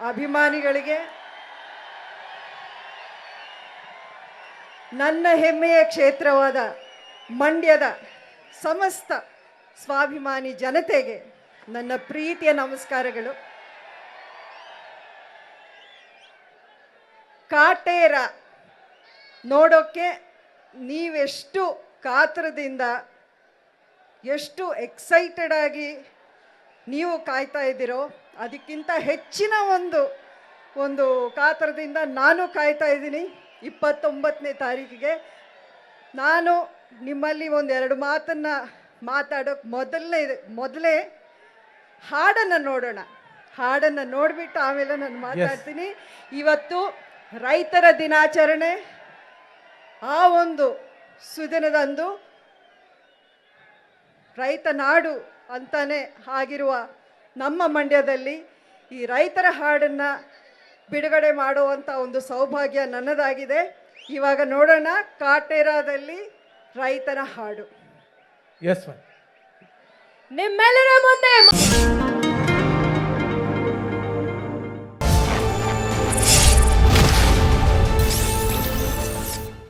ಅಭಿಮಾನಿಗಳಿಗೆ, ನನ್ನ ಹೆಮ್ಮೆಯ ಕ್ಷೇತ್ರವಾದ ಮಂಡ್ಯದ ಸಮಸ್ತ ಸ್ವಾಭಿಮಾನಿ ಜನತೆಗೆ ನನ್ನ ಪ್ರೀತಿಯ ನಮಸ್ಕಾರಗಳು. ಕಾಟೇರ ನೋಡೋಕ್ಕೆ ನೀವೆಷ್ಟು ಕಾತರದಿಂದ, ಎಷ್ಟು ಎಕ್ಸೈಟೆಡ್ ಆಗಿ ನೀವು ಕಾಯ್ತಾ ಇದ್ದೀರೋ, ಅದಕ್ಕಿಂತ ಹೆಚ್ಚಿನ ಒಂದು ಕಾತರದಿಂದ ನಾನು ಕಾಯ್ತಾ ಇದ್ದೀನಿ 29ನೇ ತಾರೀಕಿಗೆ. ನಾನು ನಿಮ್ಮಲ್ಲಿ ಒಂದೆರಡು ಮಾತನ್ನು ಮಾತಾಡೋಕ್ಕೆ ಮೊದಲೇ ಹಾಡನ್ನು ನೋಡೋಣ. ಹಾಡನ್ನು ನೋಡಿಬಿಟ್ಟು ಆಮೇಲೆ ನಾನು ಮಾತಾಡ್ತೀನಿ. ಇವತ್ತು ರೈತರ ದಿನಾಚರಣೆ. ಆ ಒಂದು ಸುದಿನದಂದು ರೈತ ನಾಡು ಅಂತಾನೆ ಆಗಿರುವ ನಮ್ಮ ಮಂಡ್ಯದಲ್ಲಿ ಈ ರೈತರ ಹಾಡನ್ನು ಬಿಡುಗಡೆ ಮಾಡುವಂಥ ಒಂದು ಸೌಭಾಗ್ಯ ನನ್ನದಾಗಿದೆ. ಇವಾಗ ನೋಡೋಣ ಕಾಟೇರಾದಲ್ಲಿ ರೈತರ ಹಾಡು. ಎಸ್ ನಿಮ್ಮೆಲ್ಲರ ಮುಂದೆ